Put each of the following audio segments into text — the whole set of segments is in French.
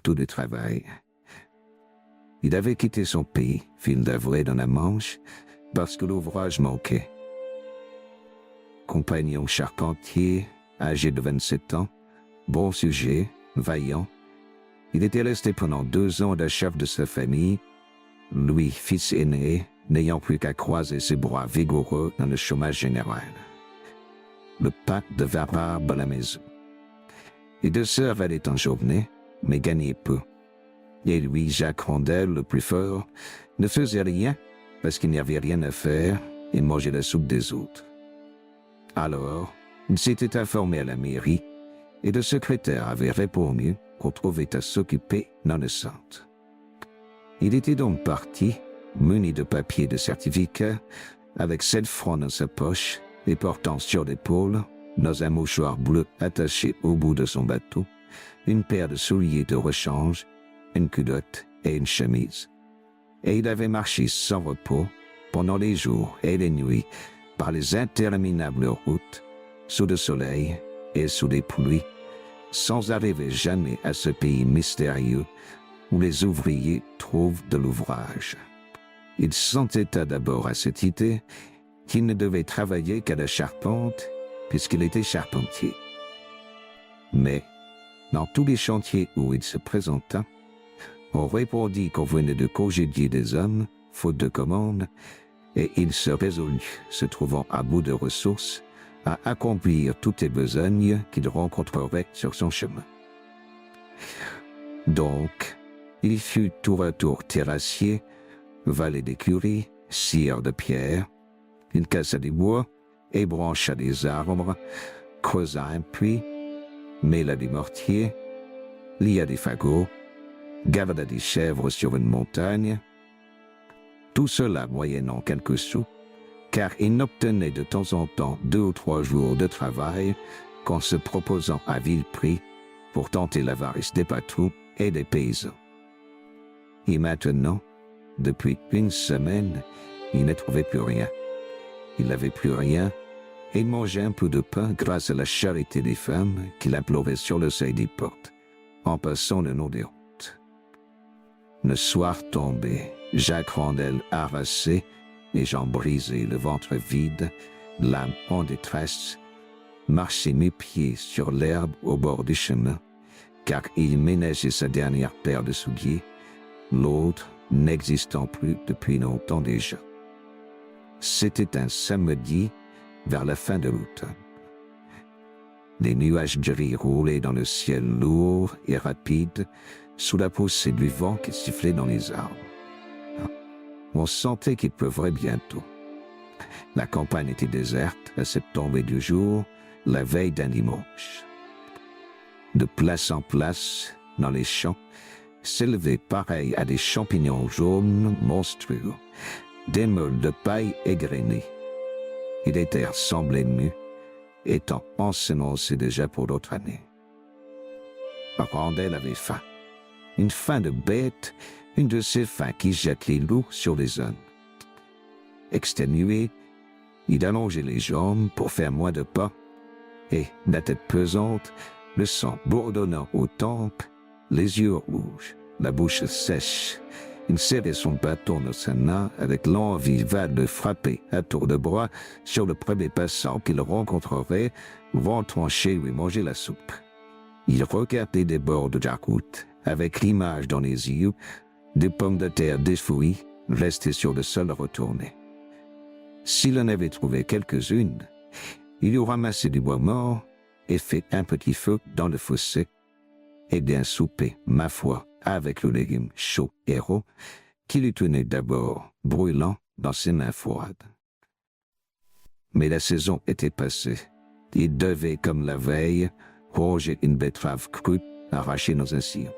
tout le travail. Il avait quitté son pays, fil d'Avray dans la Manche, parce que l'ouvrage manquait. Compagnon charpentier, âgé de 27 ans, bon sujet, vaillant, il était resté pendant 2 ans à la chef de sa famille, lui, fils aîné, n'ayant plus qu'à croiser ses bras vigoureux dans le chômage général. Le pain devint rare à la maison. Les 2 sœurs allaient en journée, mais gagnaient peu. Et lui, Jacques Rondel, le plus fort, ne faisait rien parce qu'il n'y avait rien à faire et mangeait la soupe des autres. Alors, il s'était informé à la mairie et le secrétaire avait répondu qu'on trouvait à s'occuper dans le centre. Il était donc parti, muni de papiers de certificat, avec 7 francs dans sa poche et portant sur l'épaule, dans un mouchoir bleu attaché au bout de son bateau, une paire de souliers de rechange, une culotte et une chemise. Et il avait marché sans repos pendant les jours et les nuits par les interminables routes, sous le soleil et sous les pluies, sans arriver jamais à ce pays mystérieux où les ouvriers trouvent de l'ouvrage. Il s'entêta d'abord à cette idée qu'il ne devait travailler qu'à la charpente puisqu'il était charpentier. Mais, dans tous les chantiers où il se présenta, on répondit qu'on venait de congédier des hommes, faute de commandes, et il se résolut, se trouvant à bout de ressources, à accomplir toutes les besognes qu'il rencontrerait sur son chemin. Donc, il fut tour à tour terrassier, valet d'écurie, scieur de pierre. Il cassa des bois, ébrancha des arbres, creusa un puits, mêla des mortiers, lia des fagots, garda des chèvres sur une montagne. Tout cela moyennant quelques sous, car il n'obtenait de temps en temps 2 ou 3 jours de travail qu'en se proposant à vil prix pour tenter l'avarice des patrons et des paysans. Et maintenant, depuis 1 semaine, il ne trouvait plus rien. Il n'avait plus rien et il mangeait un peu de pain grâce à la charité des femmes qu'il implorait sur le seuil des portes, en passant le nom des routes. Le soir tombé, Jacques Rondel harassé, les jambes brisées, le ventre vide, l'âme en détresse, marchait nu-pieds sur l'herbe au bord du chemin, car il ménageait sa dernière paire de souliers, l'autre n'existant plus depuis longtemps déjà. C'était un samedi vers la fin de l'automne. Des nuages gris roulaient dans le ciel lourd et rapide sous la poussée du vent qui sifflait dans les arbres. On sentait qu'il pleuvrait bientôt. La campagne était déserte à cette tombée du jour, la veille d'un dimanche. De place en place, dans les champs, s'élevaient pareils à des champignons jaunes monstrueux, des meules de paille égrenées. Et les terres semblaient nues, étant ensemencées déjà pour l'autre année. Rondel avait faim. Une faim de bête, une de ces faims qui jettent les loups sur les hommes. Exténué, il allongeait les jambes pour faire moins de pas, et, la tête pesante, le sang bourdonnant aux tempes, les yeux rouges, la bouche sèche, il serrait son bâton dans sa main avec l'envie vague de frapper à tour de bras sur le premier passant qu'il rencontrerait, rentrant chez lui manger la soupe. Il regardait des bords de la route, avec l'image dans les yeux, des pommes de terre défouies, restées sur le sol retourné. S'il en avait trouvé quelques-unes, il eût ramassé du bois mort et fait un petit feu dans le fossé, et bien souper, ma foi, avec le légume chaud et rond, qui lui tenait d'abord brûlant dans ses mains froides. Mais la saison était passée. Il devait, comme la veille, ronger une betterave crue arrachée dans un sillon.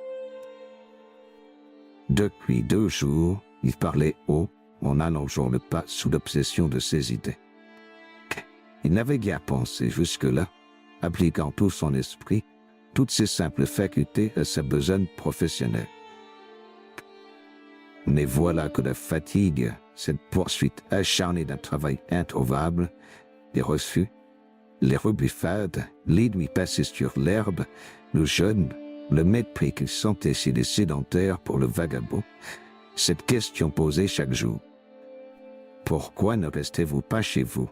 Depuis 2 jours, il parlait haut, en allongeant le pas sous l'obsession de ses idées. Il n'avait guère pensé jusque-là, appliquant tout son esprit, toutes ses simples facultés à sa besogne professionnelle. Mais voilà que la fatigue, cette poursuite acharnée d'un travail introuvable, les refus, les rebuffades, les nuits passées sur l'herbe, le jeûne, le mépris qu'il sentait chez les sédentaires pour le vagabond, cette question posée chaque jour. Pourquoi ne restez-vous pas chez vous?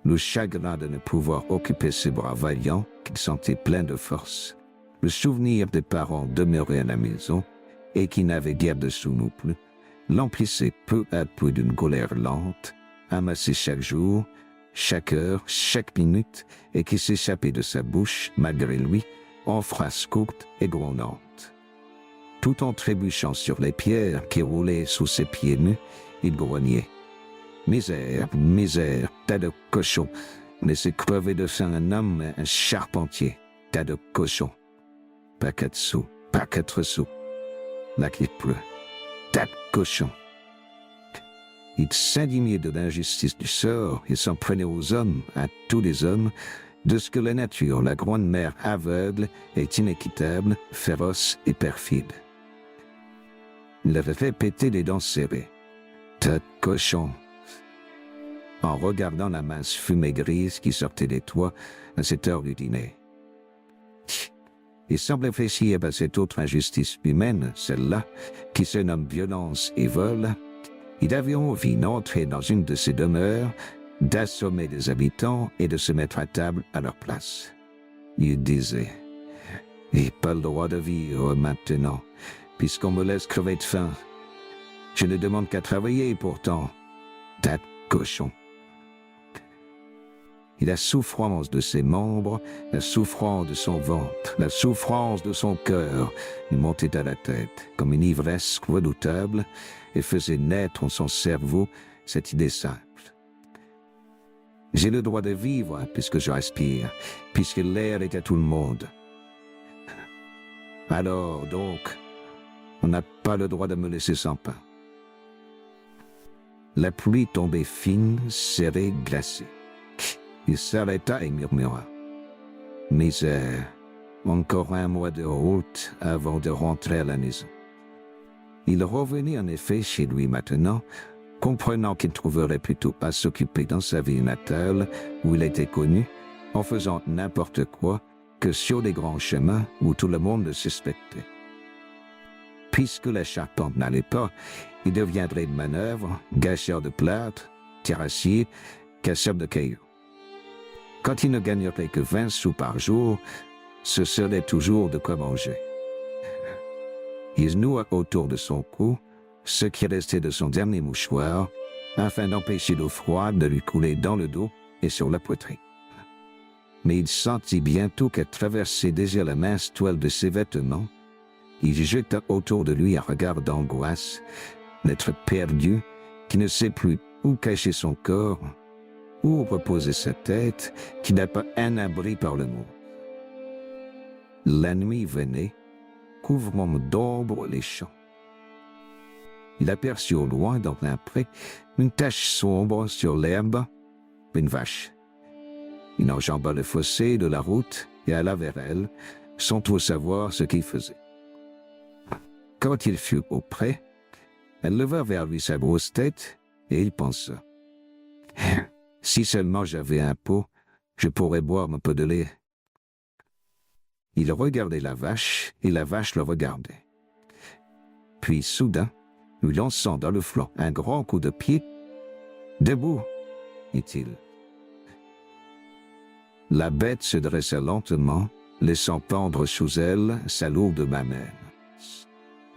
Le chagrin de ne pouvoir occuper ses bras vaillants, qu'il sentait pleins de force, le souvenir des parents demeurés à la maison et qui n'avaient guère de sous non plus, l'emplissait peu à peu d'une colère lente, amassée chaque jour, chaque heure, chaque minute, et qui s'échappait de sa bouche, malgré lui, en phrases courtes et grondantes. Tout en trébuchant sur les pierres qui roulaient sous ses pieds nus, il grognait. « Misère, misère, tas de cochons, laissez crever de faim un homme, un charpentier, tas de cochons. Pas 4 sous, pas 4 sous. Là qu'il pleut, tas de cochons. » Il s'indignait de l'injustice du sort et s'en prenait aux hommes, à tous les hommes, de ce que la nature, la grande mère aveugle, est inéquitable, féroce et perfide. Il avait fait péter les dents serrées. Tas de cochons. En regardant la mince fumée grise qui sortait des toits à cette heure du dîner. Il semble réfléchir à cette autre injustice humaine, celle-là, qui se nomme violence et vol. Il avait envie d'entrer dans une de ces demeures, d'assommer les habitants et de se mettre à table à leur place. Il disait « J'ai pas le droit de vivre maintenant, puisqu'on me laisse crever de faim. Je ne demande qu'à travailler pourtant. Tas de cochons. » Et la souffrance de ses membres, la souffrance de son ventre, la souffrance de son cœur lui montait à la tête comme une ivresse redoutable et faisait naître en son cerveau cette idée simple. J'ai le droit de vivre puisque je respire, puisque l'air est à tout le monde. Alors donc, on n'a pas le droit de me laisser sans pain. La pluie tombait fine, serrée, glacée. Il s'arrêta et murmura « Misère, encore un mois de route avant de rentrer à la maison. » Il revenait en effet chez lui maintenant, comprenant qu'il trouverait plutôt à s'occuper dans sa ville natale, où il était connu, en faisant n'importe quoi, que sur les grands chemins où tout le monde le suspectait. Puisque la charpente n'allait pas, il deviendrait de manœuvre, gâcheur de plâtre, terrassier, casseur de cailloux. Quand il ne gagnerait que 20 sous par jour, ce serait toujours de quoi manger. Il noua autour de son cou ce qui restait de son dernier mouchoir, afin d'empêcher l'eau froide de lui couler dans le dos et sur la poitrine. Mais il sentit bientôt qu'à traverser déjà la mince toile de ses vêtements, il jeta autour de lui un regard d'angoisse, d'être perdu, qui ne sait plus où cacher son corps, où reposer sa tête, qui n'a pas un abri par le monde. La nuit venait, couvrant d'ombre les champs. Il aperçut au loin, dans un pré, une tache sombre sur l'herbe, une vache. Il enjamba le fossé de la route et alla vers elle, sans trop savoir ce qu'il faisait. Quand il fut au pré, elle leva vers lui sa grosse tête et il pensa « Si seulement j'avais un pot, je pourrais boire un peu de lait. » Il regardait la vache et la vache le regardait. Puis soudain, lui lançant dans le flanc un grand coup de pied, « Debout !» dit-il. La bête se dressa lentement, laissant pendre sous elle sa lourde mamelle.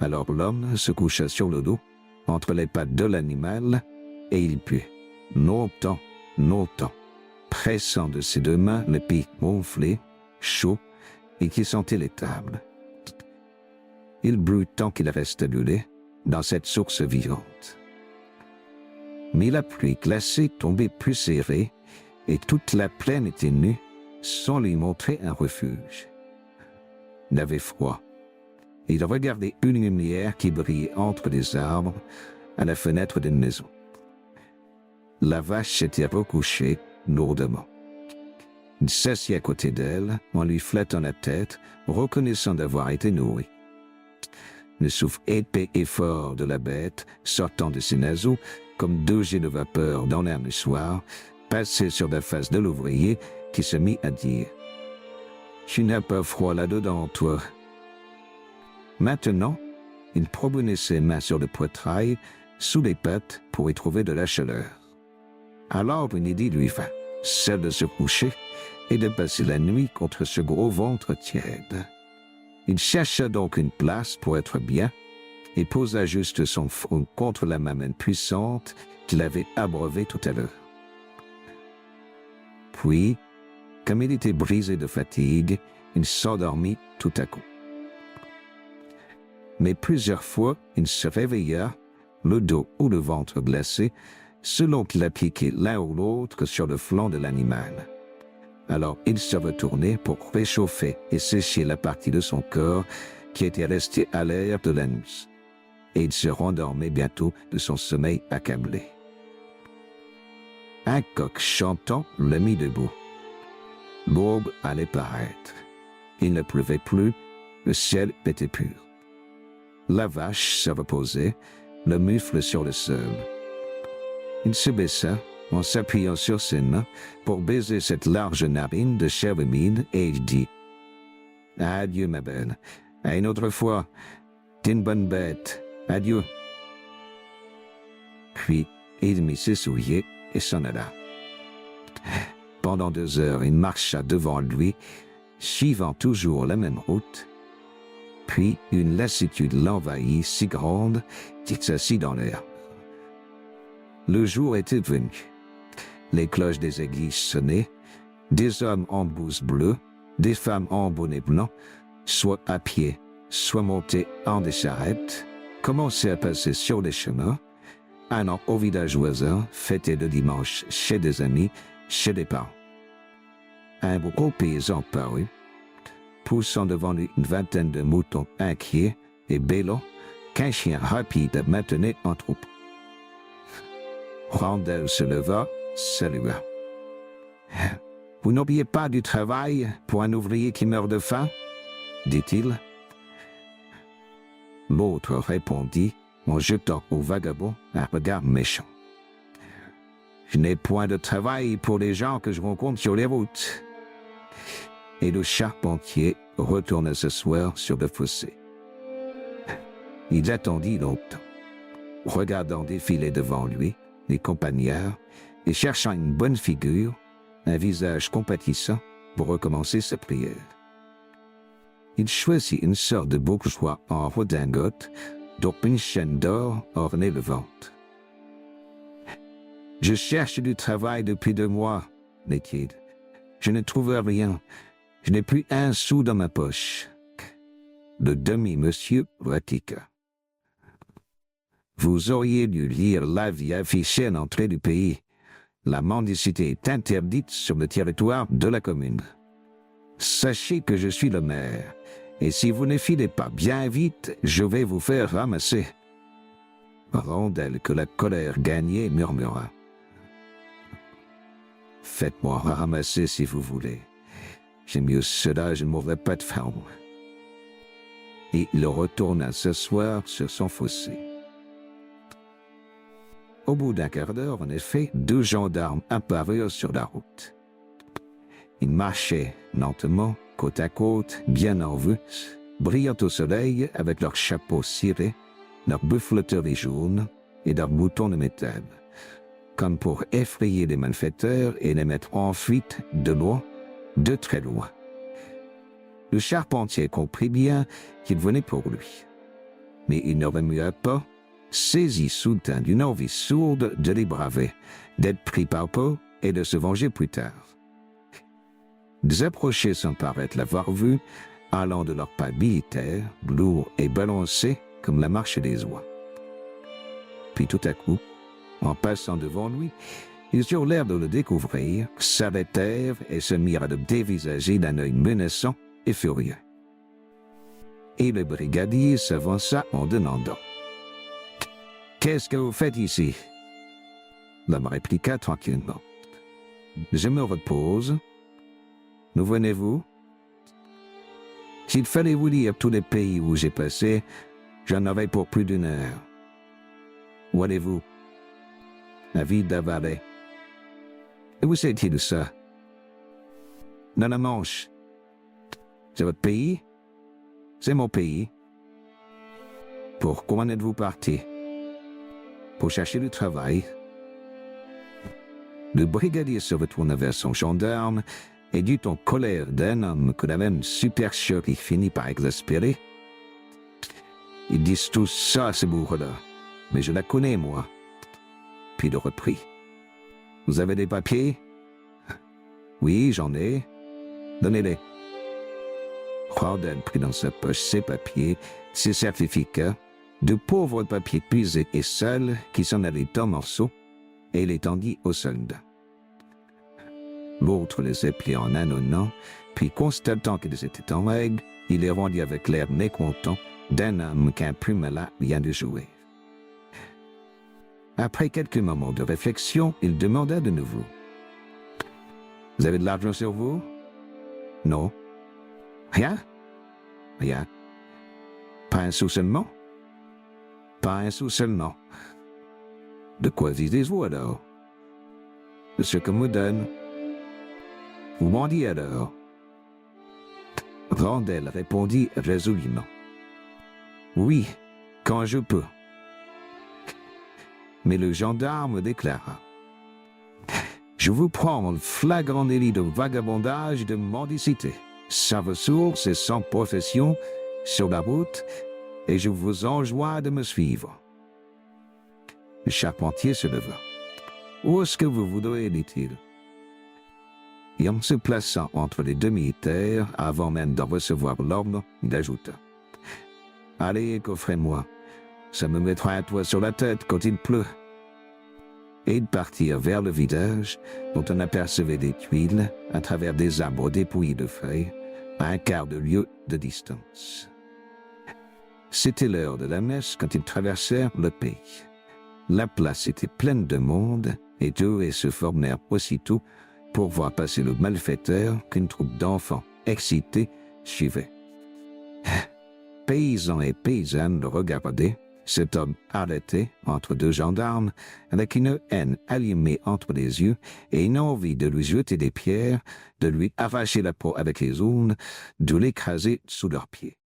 Alors l'homme se coucha sur le dos, entre les pattes de l'animal, et il put, longtemps, pressant de ses 2 mains le pic gonflé, chaud, et qui sentait l'étable. Il but tant qu'il restait du lait dans cette source vivante. Mais la pluie glacée tombait plus serrée, et toute la plaine était nue, sans lui montrer un refuge. Il avait froid. Il regardait une lumière qui brillait entre les arbres, à la fenêtre d'une maison. La vache s'était recouchée lourdement. Il s'assit à côté d'elle, en lui flattant la tête, reconnaissant d'avoir été nourri. Le souffle épais et fort de la bête, sortant de ses naseaux, comme 2 jets de vapeur dans l'air du soir, passait sur la face de l'ouvrier qui se mit à dire Tu n'as pas froid là-dedans, toi. Maintenant, il promenait ses mains sur le poitrail, sous les pattes, pour y trouver de la chaleur. Alors une idée lui vint, celle de se coucher et de passer la nuit contre ce gros ventre tiède. Il chercha donc une place pour être bien et posa juste son front contre la mamelle puissante qu'il avait abreuvée tout à l'heure. Puis, comme il était brisé de fatigue, il s'endormit tout à coup. Mais plusieurs fois, il se réveilla, le dos ou le ventre glacé, selon qu'il appliquait l'un ou l'autre sur le flanc de l'animal. Alors il se retournait pour réchauffer et sécher la partie de son corps qui était restée à l'air de la nuit. Et il se rendormait bientôt de son sommeil accablé. Un coq chantant le mit debout. L'aube allait paraître. Il ne pleuvait plus, le ciel était pur. La vache se reposait, le mufle sur le sol. Il se baissa, en s'appuyant sur ses mains, pour baiser cette large narine de chair humide, et il dit « Adieu, ma belle. À une autre fois. T'es une bonne bête. Adieu. » Puis, il mit ses souliers et s'en alla. Pendant 2 heures, il marcha devant lui, suivant toujours la même route. Puis, une lassitude l'envahit si grande qu'il s'assit dans l'herbe. Le jour était venu. Les cloches des églises sonnaient, des hommes en blouse bleue, des femmes en bonnet blanc, soit à pied, soit montés en des charrettes, commençaient à passer sur les chemins, allant au village voisin, fêter le dimanche chez des amis, chez des parents. Un gros paysan parut, poussant devant lui une vingtaine de moutons inquiets et bêlants qu'un chien rapide maintenait en troupe. Randel se leva, salua. « Vous n'oubliez pas du travail pour un ouvrier qui meurt de faim ?» dit-il. L'autre répondit en jetant au vagabond un regard méchant. « Je n'ai point de travail pour les gens que je rencontre sur les routes. » Et le charpentier retourna s'asseoir sur le fossé. Il attendit longtemps, regardant défiler devant lui les campagnards et cherchant une bonne figure, un visage compatissant pour recommencer sa prière. Il choisit une sorte de bourgeois en redingote dont une chaîne d'or ornait le ventre. « Je cherche du travail depuis 2 mois, dit-il. Je ne trouve rien. Je n'ai plus un sou dans ma poche. » Le demi-monsieur répliqua. « Vous auriez dû lire l'avis affiché à l'entrée du pays. La mendicité est interdite sur le territoire de la commune. Sachez que je suis le maire, et si vous ne filez pas bien vite, je vais vous faire ramasser. » Randel, que la colère gagnait, murmura. « Faites-moi ramasser si vous voulez. J'aime mieux cela, je ne mourrai pas de faim. » Et il retourna s'asseoir sur son fossé. Au bout d'un quart d'heure, en effet, 2 gendarmes apparurent sur la route. Ils marchaient lentement, côte à côte, bien en vue, brillant au soleil avec leurs chapeaux cirés, leurs buffleteries jaunes et leurs boutons de métal, comme pour effrayer les malfaiteurs et les mettre en fuite de loin, de très loin. Le charpentier comprit bien qu'il venait pour lui. Mais il ne remua pas, saisi soudain d'une envie sourde de les braver, d'être pris par peau et de se venger plus tard. Ils approchaient sans paraître l'avoir vu, allant de leurs pas militaires, lourds et balancés comme la marche des oies. Puis tout à coup, en passant devant lui, ils eurent l'air de le découvrir, s'arrêtèrent et se mirent à le dévisager d'un œil menaçant et furieux. Et le brigadier s'avança en demandant « Qu'est-ce que vous faites ici ?» L'homme répliqua tranquillement « Je me repose. Nous venez-vous ?» S'il fallait vous dire tous les pays où j'ai passé, j'en aurais pour plus d'1 heure. Où allez-vous? La ville d'Avalet. Et où c'est-il ça? Dans la Manche. C'est votre pays? C'est mon pays. Pourquoi n'êtes-vous parti? Pour chercher du travail. Le brigadier se retourna vers son gendarme et dit en colère d'un homme que la même supercherie finit par exaspérer. Ils disent tous ça, ces bourres-là, mais je la connais, moi. Puis il reprit. Vous avez des papiers? Oui, j'en ai. Donnez-les. Randel prit dans sa poche ses papiers, ses certificats, de pauvres papiers puisés et sales qui s'en allaient en morceaux, et les tendit au soldat. L'autre les éplia en ânonnant, puis constatant qu'ils étaient en règle, il les rendit avec l'air mécontent d'un homme qu'un plumelat vient de jouer. Après quelques moments de réflexion, il demanda de nouveau. « Vous avez de l'argent sur vous? »« Non. »« Rien? »« Rien. »« Pas un sou seulement? »« Pas un sou seulement. »« De quoi vivez-vous alors? »« De ce que me donne. »« Vous mendiez alors? » Randel répondit résolument. « Oui, quand je peux. » Mais le gendarme déclara. « Je vous prends en flagrant délit de vagabondage et de mendicité, sans ressources et sans profession, sur la route, et je vous enjoins de me suivre. » Le charpentier se leva. « Où est-ce que vous voudrez, dit-il. » Et en se plaçant entre les deux militaires, avant même d'en recevoir l'ordre, il ajouta. « Allez, coffrez-moi, ça me mettra un toit sur la tête quand il pleut. » Et ils partirent vers le village, dont on apercevait des tuiles à travers des arbres dépouillés de feuilles, à un quart de lieue de distance. C'était l'heure de la messe quand ils traversèrent le pays. La place était pleine de monde, et deux se formèrent aussitôt pour voir passer le malfaiteur qu'une troupe d'enfants excités suivait. Paysans et paysannes le regardaient, cet homme arrêté entre deux gendarmes, avec une haine allumée entre les yeux et une envie de lui jeter des pierres, de lui arracher la peau avec les ongles, de l'écraser sous leurs pieds.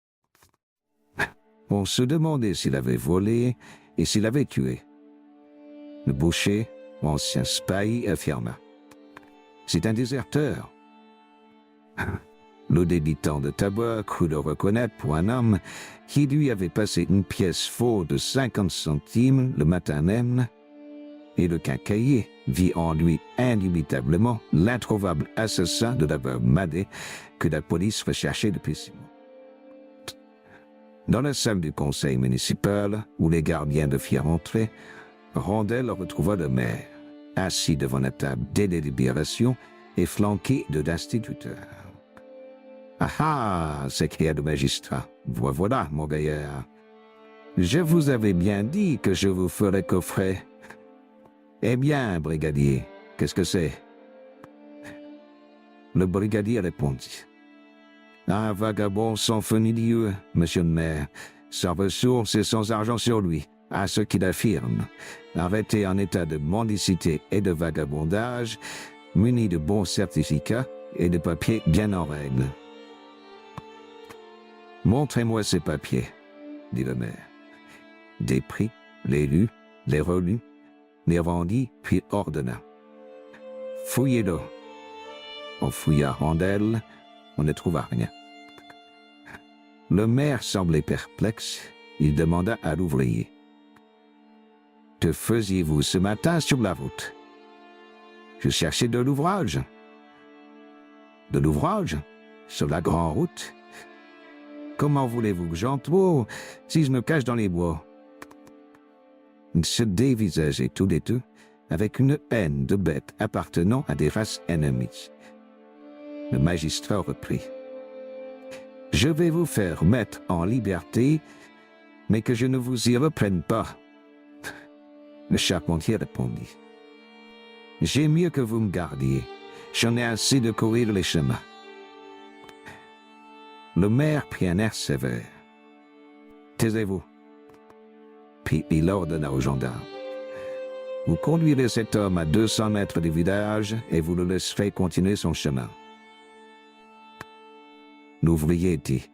On se demandait s'il avait volé et s'il avait tué. Le boucher, ancien spahis, affirma. « C'est un déserteur. » Le débitant de tabac crut le reconnaître pour un homme qui lui avait passé une pièce faux de 50 centimes le matin même, et le quincaillier vit en lui indubitablement l'introuvable assassin de la veuve Madé que la police recherchait depuis 6 mois. Dans la salle du conseil municipal, où les gardiens le firent entrer, Randel retrouva le maire, assis devant la table des délibérations et flanqué de d'instituteurs. « Ah ah !» s'écria le magistrat. « Voilà, mon gaillard. Je vous avais bien dit que je vous ferais coffrer. » « Eh bien, brigadier, qu'est-ce que c'est ?» Le brigadier répondit. « Un vagabond sans feu ni lieu, monsieur le maire, sans ressources et sans argent sur lui, à ce qu'il affirme, arrêté en état de mendicité et de vagabondage, muni de bons certificats et de papiers bien en règle. »« Montrez-moi ces papiers, » dit le maire. Des pris, les lut, les relut, les rendit, puis ordonna. « Fouillez-le. » On fouilla Randel, on ne trouva rien. Le maire semblait perplexe, il demanda à l'ouvrier. « Que faisiez-vous ce matin sur la route ?»« Je cherchais de l'ouvrage. »« De l'ouvrage? Sur la grande route? Comment voulez-vous que j'en trouve si je me cache dans les bois ?» Ils se dévisageaient tous les deux avec une haine de bêtes appartenant à des races ennemies. Le magistrat reprit. « Je vais vous faire mettre en liberté, mais que je ne vous y reprenne pas. » Le charpentier répondit. « J'ai mieux que vous me gardiez. J'en ai assez de courir les chemins. » Le maire prit un air sévère. « Taisez-vous. » Puis il ordonna aux gendarmes. « Vous conduirez cet homme à 200 mètres du village et vous le laisserez continuer son chemin. » L'ouvrier dit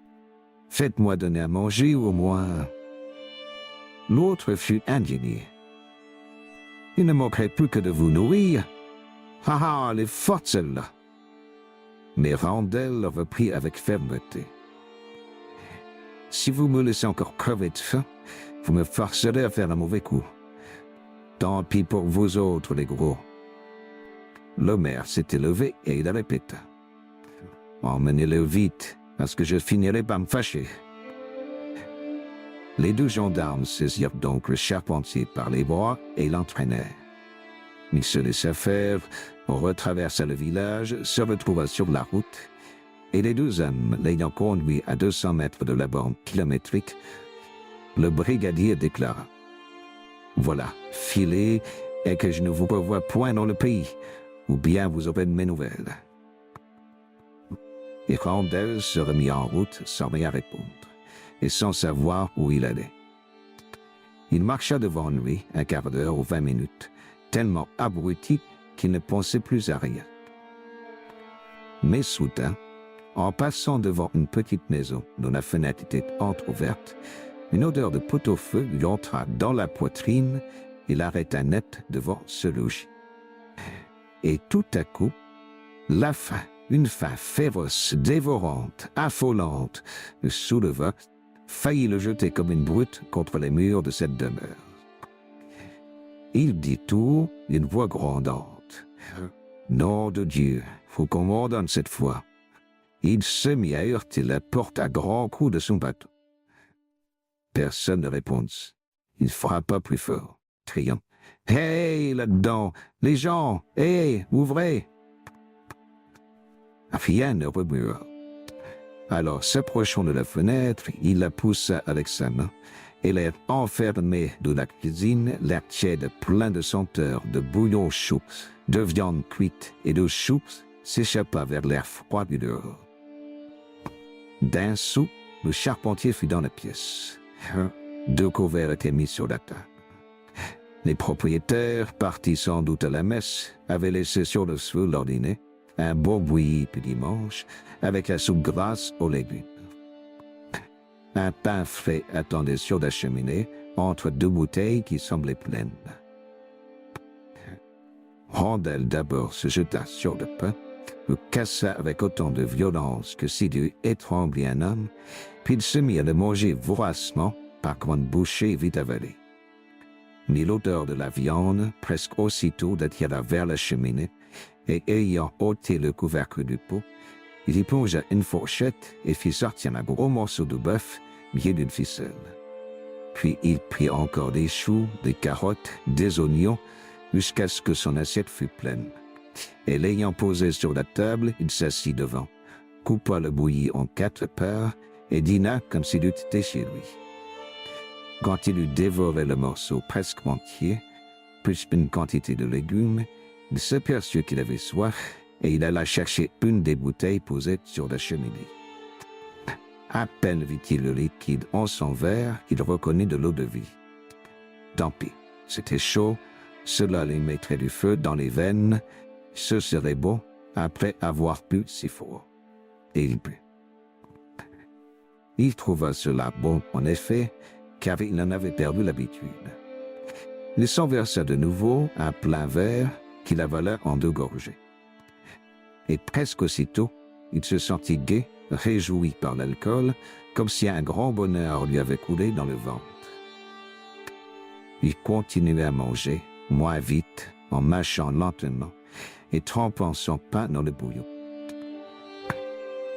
« Faites-moi donner à manger ou au moins… » L'autre fut indigné. « Il ne manquerait plus que de vous nourrir. Ah ah, elle est forte celle-là. » Mais Randel reprit avec fermeté. « Si vous me laissez encore crever de faim, vous me forcerez à faire un mauvais coup. Tant pis pour vous autres, les gros. » Le maire s'était levé et il répéta. « Emmenez-le vite, parce que je finirai par me fâcher. » Les deux gendarmes saisirent donc le charpentier par les bras et l'entraînèrent. Il se laissa faire, on retraversa le village, se retrouva sur la route, et les deux hommes l'ayant conduit à 200 mètres de la borne kilométrique, le brigadier déclara « Voilà, filez, et que je ne vous revoie point dans le pays, ou bien vous aurez de mes nouvelles. » Et Randel se remit en route sans rien répondre, et sans savoir où il allait. Il marcha devant lui un quart d'heure ou 20 minutes, tellement abruti qu'il ne pensait plus à rien. Mais soudain, en passant devant une petite maison dont la fenêtre était entr'ouverte, une odeur de pot-au-feu lui entra dans la poitrine et l'arrêta net devant ce logis. Et tout à coup, la faim, une faim féroce, dévorante, affolante, le souleva, faillit le jeter comme une brute contre les murs de cette demeure. Il dit tout haut d'une voix grondante. « Nom de Dieu, faut qu'on m'ordonne cette fois. » Il se mit à heurter la porte à grands coups de son bâton. Personne ne répondit. Il frappa plus fort, criant « Hey, là-dedans, les gens, hey, ouvrez !» Rien ne remua. Alors, s'approchant de la fenêtre, il la poussa avec sa main, et l'air enfermé de la cuisine, l'air tiède plein de senteurs, de bouillon chaud, de viande cuite et de soupe, s'échappa vers l'air froid du dehors. D'un saut, le charpentier fut dans la pièce. 2 couverts étaient mis sur la table. Les propriétaires, partis sans doute à la messe, avaient laissé sur le feu leur dîner, un bon bouilli du dimanche, avec la soupe grasse aux légumes. Un pain frais attendait sur la cheminée, entre 2 bouteilles qui semblaient pleines. Randel d'abord se jeta sur le pain, le cassa avec autant de violence que s'il eût étranglé un homme, puis il se mit à le manger voracement par grandes bouchées vite avalées. Mais l'odeur de la viande, presque aussitôt, l'attira vers la cheminée, et ayant ôté le couvercle du pot, il y plongea une fourchette et fit sortir un gros morceau de bœuf lié d'une ficelle. Puis il prit encore des choux, des carottes, des oignons, jusqu'à ce que son assiette fût pleine. Et l'ayant posé sur la table, il s'assit devant, coupa le bouilli en 4 parts et dîna comme s'il eût été chez lui. Quand il eut dévoré le morceau presque entier, plus une quantité de légumes, il s'aperçut qu'il avait soif et il alla chercher une des bouteilles posées sur la cheminée. À peine vit-il le liquide en son verre qu'il reconnut de l'eau de vie. Tant pis, c'était chaud, cela lui mettrait du feu dans les veines, ce serait bon après avoir bu si fort. Et il but. Il trouva cela bon en effet, car il en avait perdu l'habitude. Il s'en versa de nouveau un plein verre qu'il avala en 2 gorgées. Et presque aussitôt, il se sentit gai, réjoui par l'alcool, comme si un grand bonheur lui avait coulé dans le ventre. Il continuait à manger, moins vite, en mâchant lentement, et trempant son pain dans le bouillon.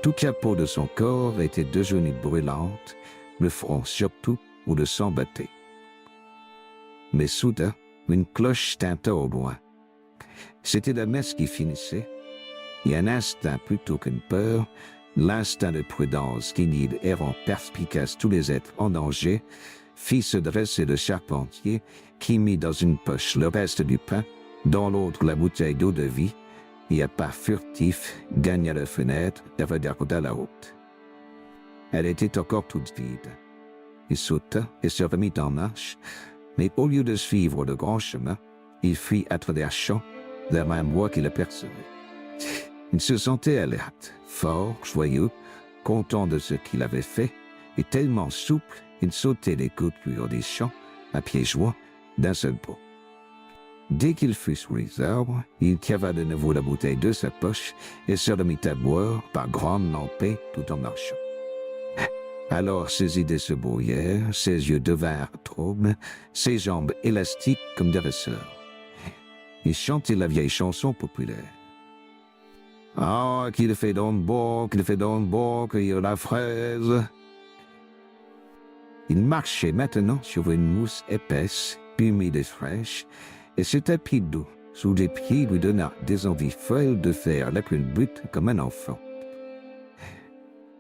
Toute la peau de son corps était devenue brûlante, le front surtout, où le sang battait. Mais soudain, une cloche tinta au loin. C'était la messe qui finissait, et un instinct plutôt qu'une peur, l'instinct de prudence qui guide et rend perspicace tous les êtres en danger, fit se dresser le charpentier qui mit dans une poche le reste du pain, dans l'autre la bouteille d'eau de vie, et à pas furtif gagna la fenêtre et regarda la route. Elle était encore toute vide. Il sauta et se remit en marche, mais au lieu de suivre le grand chemin, il fuit à travers champs vers un bois qui l'apercevait. Il se sentait alerte, fort, joyeux, content de ce qu'il avait fait, et tellement souple, il sautait les coupures des champs, à pieds joints, d'un seul bond. Dès qu'il fut sous les arbres, il tira de nouveau la bouteille de sa poche et se remit à boire par grande lampée tout en marchant. Alors ses idées se brouillèrent, ses yeux devinrent troubles, ses jambes élastiques comme des ressorts. Il chantait la vieille chanson populaire. « Ah, qu'il fait donc beau cueillir la fraise !» Il marchait maintenant sur une mousse épaisse, humide et fraîche, et ce tapis doux sous les pieds lui donna des envies folles de faire la culbute comme un enfant.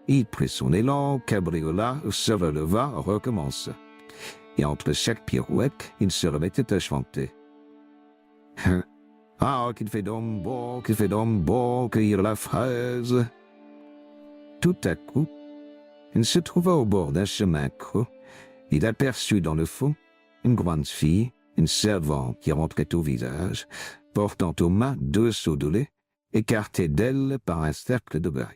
Il prit son élan, cabriola, se releva, recommença. Et entre chaque pirouette, il se remettait à chanter. « Ah, qu'il fait donc beau cueillir la fraise !» Tout à coup, il se trouva au bord d'un chemin creux. Il aperçut dans le fond une grande fille, une servante qui rentrait au village, portant aux mains 2 seaux de lait, écartés d'elle par un cercle de briques.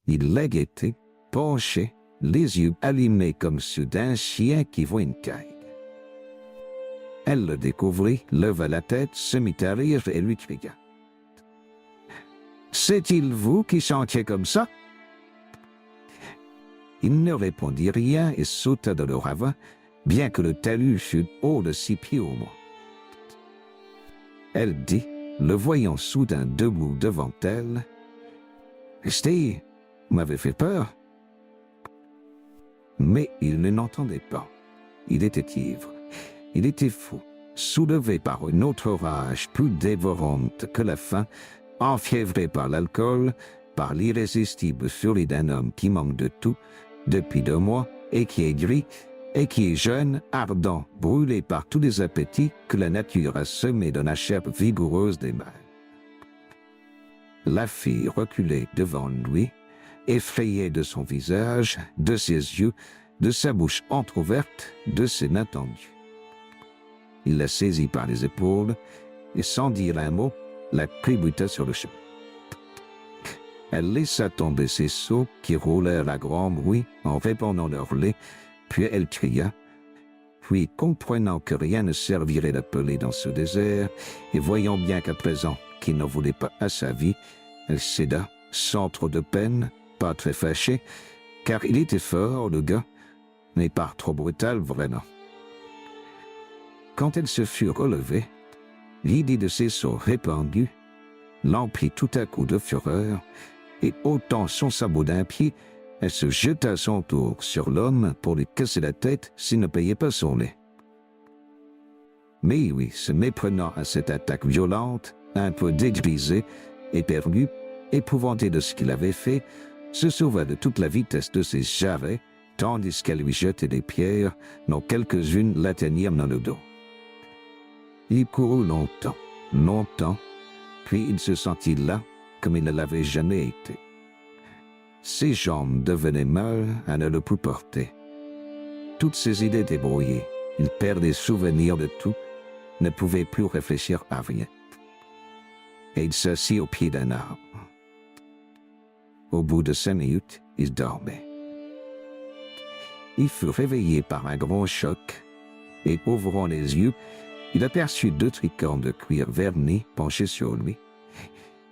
Il la guettait, penché, les yeux allumés comme ceux d'un chien qui voit une caille. Elle le découvrit, leva la tête, se mit à rire et lui cria. « C'est-il vous qui chantiez comme ça ?» Il ne répondit rien et sauta dans le ravin, bien que le talus fût haut de 6 pieds au moins. Elle dit, le voyant soudain debout devant elle, « Restez, vous m'avez fait peur. » Mais il ne l'entendait pas. Il était ivre. Il était fou, soulevé par une autre rage plus dévorante que la faim, enfiévré par l'alcool, par l'irrésistible furie d'un homme qui manque de tout, depuis 2 mois, et qui est gris, et qui est jeune, ardent, brûlé par tous les appétits que la nature a semés dans la chair vigoureuse des mains. La fille reculait devant lui, effrayée de son visage, de ses yeux, de sa bouche entr'ouverte, de ses mains tendues. Il la saisit par les épaules, et sans dire un mot, la prébuta sur le chemin. Elle laissa tomber ses seaux qui roulèrent à grand bruit en répandant leur lait, puis elle cria. Puis, comprenant que rien ne servirait d'appeler dans ce désert, et voyant bien qu'à présent qu'il ne voulait pas à sa vie, elle céda, sans trop de peine, pas très fâché, car il était fort, le gars, mais pas trop brutal vraiment. Quand elle se fut relevée, l'idée de ses seaux répandus l'emplit tout à coup de fureur, et ôtant son sabot d'un pied, elle se jeta à son tour sur l'homme pour lui casser la tête s'il ne payait pas son lait. Mais oui, se méprenant à cette attaque violente, un peu dégrisé, éperdu, épouvanté de ce qu'il avait fait, se sauva de toute la vitesse de ses jarrets, tandis qu'elle lui jetait des pierres, dont quelques-unes l'atteignirent dans le dos. Il courut longtemps, puis il se sentit là comme il ne l'avait jamais été. Ses jambes devenaient molles à ne le plus porter. Toutes ses idées étaient brouillées, il perdait souvenir de tout, ne pouvait plus réfléchir à rien. Et il s'assit au pied d'un arbre. Au bout de 5 minutes, il dormait. Il fut réveillé par un gros choc, et ouvrant les yeux, il aperçut 2 tricornes de cuir verni penchés sur lui,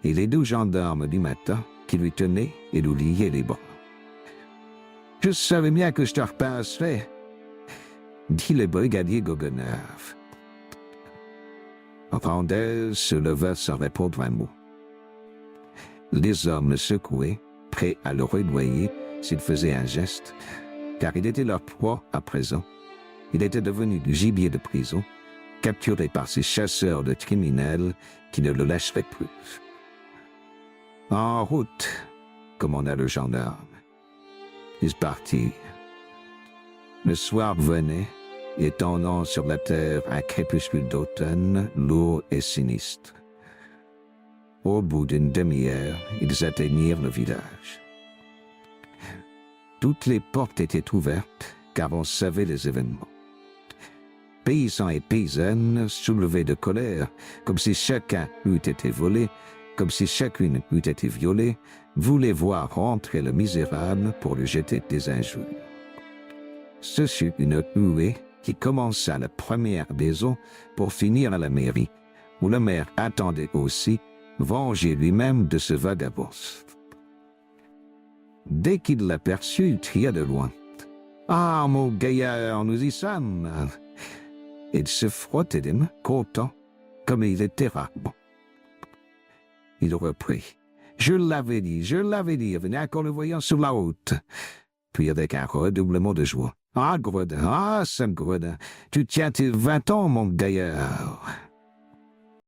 et les 2 gendarmes du matin qui lui tenaient et lui liaient les bras. « Je savais bien que je te repasserais, » dit le brigadier Goguenard. Randel se leva sans répondre un mot. Les hommes le secouaient, prêts à le redoyer s'il faisait un geste, car il était leur proie à présent. Il était devenu du gibier de prison, capturé par ces chasseurs de criminels qui ne le lâcheraient plus. « En route !» commanda le gendarme. Ils partirent. Le soir venait, étendant sur la terre un crépuscule d'automne lourd et sinistre. Au bout d'une demi-heure, ils atteignirent le village. Toutes les portes étaient ouvertes, car on savait les événements. paysans et paysannes, soulevés de colère, comme si chacun eût été volé, comme si chacune eût été violée, voulaient voir rentrer le misérable pour lui jeter des injures. Ce fut une huée qui commença à la première maison pour finir à la mairie, où le maire attendait aussi venger lui-même de ce vagabond. Dès qu'il l'aperçut, il cria de loin. « Ah, mon gaillard, nous y sommes !» Il se frottait des mains, content, comme il était rarement. Il reprit. « je l'avais dit, venez encore le voyant sur la route. » Puis avec un redoublement de joie. « Ah, Gredin, ah, Saint Gredin, tu tiens tes 20 ans, mon gaillard !»